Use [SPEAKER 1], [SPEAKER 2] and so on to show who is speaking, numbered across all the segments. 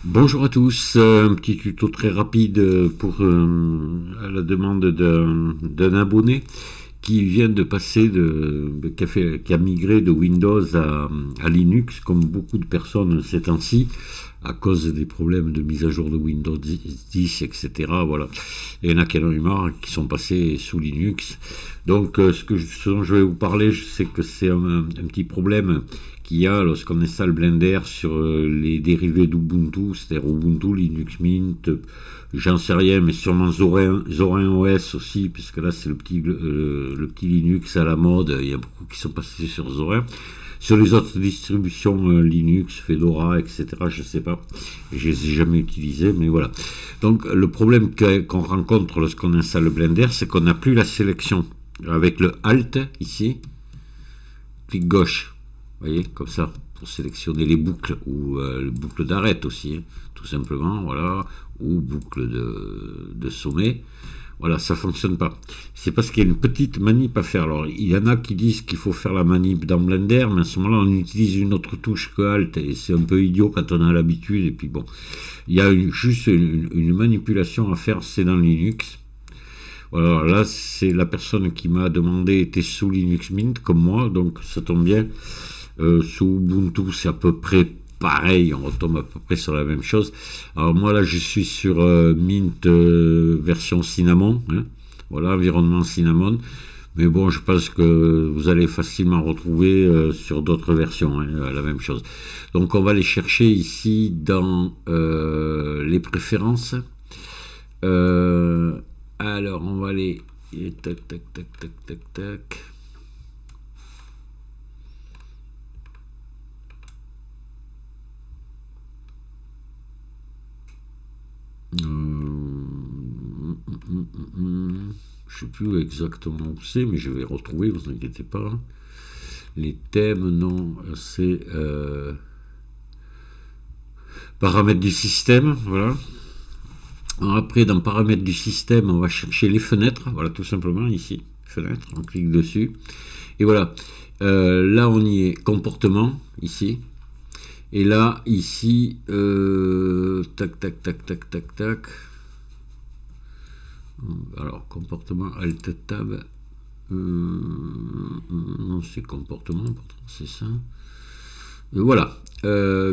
[SPEAKER 1] Bonjour à tous, un petit tuto très rapide pour à la demande d'un abonné qui vient de passer qui a migré de Windows à Linux, comme beaucoup de personnes ces temps-ci, à cause des problèmes de mise à jour de Windows 10, etc. Voilà. Et il y en a qui en ont eu marre, qui sont passés sous Linux. Donc, ce dont je vais vous parler, c'est que c'est un petit problème qu'il y a lorsqu'on installe Blender sur les dérivés d'Ubuntu, c'est-à-dire Ubuntu, Linux Mint, j'en sais rien, mais sûrement Zorin OS aussi, puisque là c'est le petit Linux à la mode, il y a beaucoup qui sont passés sur Zorin. Sur les autres distributions Linux, Fedora, etc., je ne sais pas, je les ai jamais utilisées, mais voilà. Donc le problème qu'on rencontre lorsqu'on installe Blender, c'est qu'on n'a plus la sélection. Avec le Alt ici, clic gauche, vous voyez, comme ça, pour sélectionner les boucles, ou les boucles d'arête aussi, tout simplement, voilà, ou boucle de sommet. Voilà, ça fonctionne pas. C'est parce qu'il y a une petite manip à faire. Alors, il y en a qui disent qu'il faut faire la manip dans Blender, mais à ce moment-là, on utilise une autre touche que Alt, et c'est un peu idiot quand on a l'habitude. Et puis bon, il y a juste une manipulation à faire, c'est dans Linux. Voilà, là, c'est la personne qui m'a demandé était sous Linux Mint, comme moi, donc ça tombe bien. Sous Ubuntu, c'est à peu près pareil, on retombe à peu près sur la même chose. Alors moi, là, je suis sur Mint version Cinnamon, hein, voilà, environnement Cinnamon. Mais bon, je pense que vous allez facilement retrouver sur d'autres versions, hein, la même chose. Donc on va les chercher ici dans les préférences. Alors, on va aller... Tac, tac, tac, tac, tac, tac. Je sais plus exactement où c'est, mais je vais retrouver, vous inquiétez pas. Les thèmes, non, c'est paramètres du système, voilà. Alors après, dans paramètres du système, on va chercher les fenêtres, voilà, tout simplement, ici, fenêtre, on clique dessus. Et voilà, là on y est, comportement, ici. Et là, ici, tac, tac, tac, tac, tac, tac. Alors, comportement, Alt Tab. Non, c'est comportement, c'est ça. Voilà,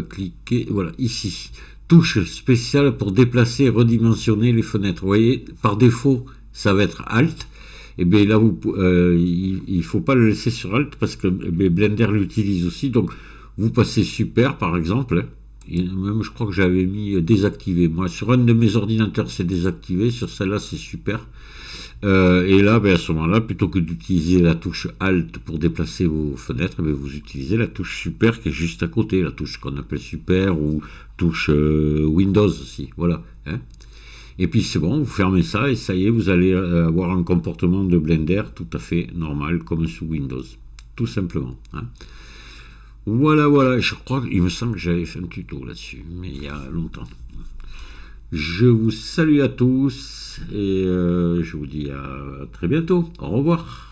[SPEAKER 1] cliquez, voilà, ici. Touche spéciale pour déplacer et redimensionner les fenêtres. Vous voyez, par défaut, ça va être Alt. Et bien là, il ne faut pas le laisser sur Alt parce que Blender l'utilise aussi. Donc, vous passez Super, par exemple. Et même, je crois que j'avais mis désactivé. Moi, sur un de mes ordinateurs, c'est désactivé. Sur celle-là, c'est Super. Et là, à ce moment-là, plutôt que d'utiliser la touche Alt pour déplacer vos fenêtres, vous utilisez la touche Super qui est juste à côté, la touche qu'on appelle Super ou touche Windows aussi. Voilà. Hein. Et puis c'est bon, vous fermez ça et ça y est, vous allez avoir un comportement de Blender tout à fait normal comme sous Windows. Tout simplement. Hein. Voilà, voilà. Je crois qu'il me semble que j'avais fait un tuto là-dessus, mais il y a longtemps. Je vous salue à tous et je vous dis à très bientôt. Au revoir.